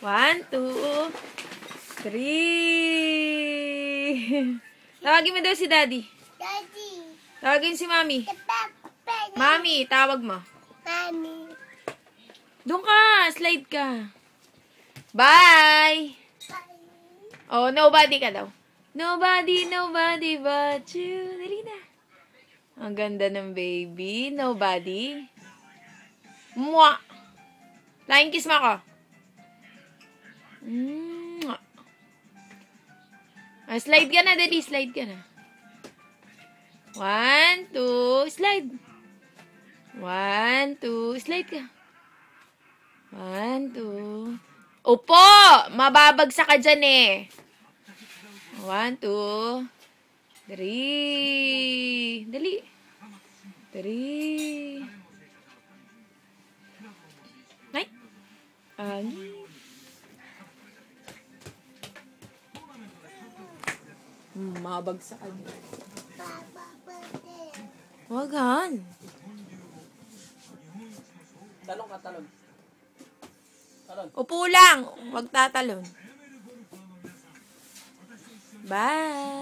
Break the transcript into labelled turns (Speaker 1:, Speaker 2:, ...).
Speaker 1: 1, 2, 3. Tawagin mo daw si Daddy.
Speaker 2: Daddy.
Speaker 1: Tawagin si Mami.
Speaker 2: Papa.
Speaker 1: Mami, tawag mo.
Speaker 2: Mami.
Speaker 1: Doon ka, slide ka. Bye! Oh, nobody ka daw. Nobody but you. Dali na. Ang ganda ng baby. Nobody. Mwah! Flying kiss mo ako. Mwah! Ah, slide ka na, Daddy. Slide ka na. 1, 2, slide. 1, 2, slide ka. 1, 2. Opo! Mababagsak ka dyan eh. 1, 2, 3. Dali. 3. Ay. Mabagsak ka dyan. Wagan.
Speaker 3: Talon ka, talon. Talon.
Speaker 1: Upo lang. Huwag tatalon. Bye.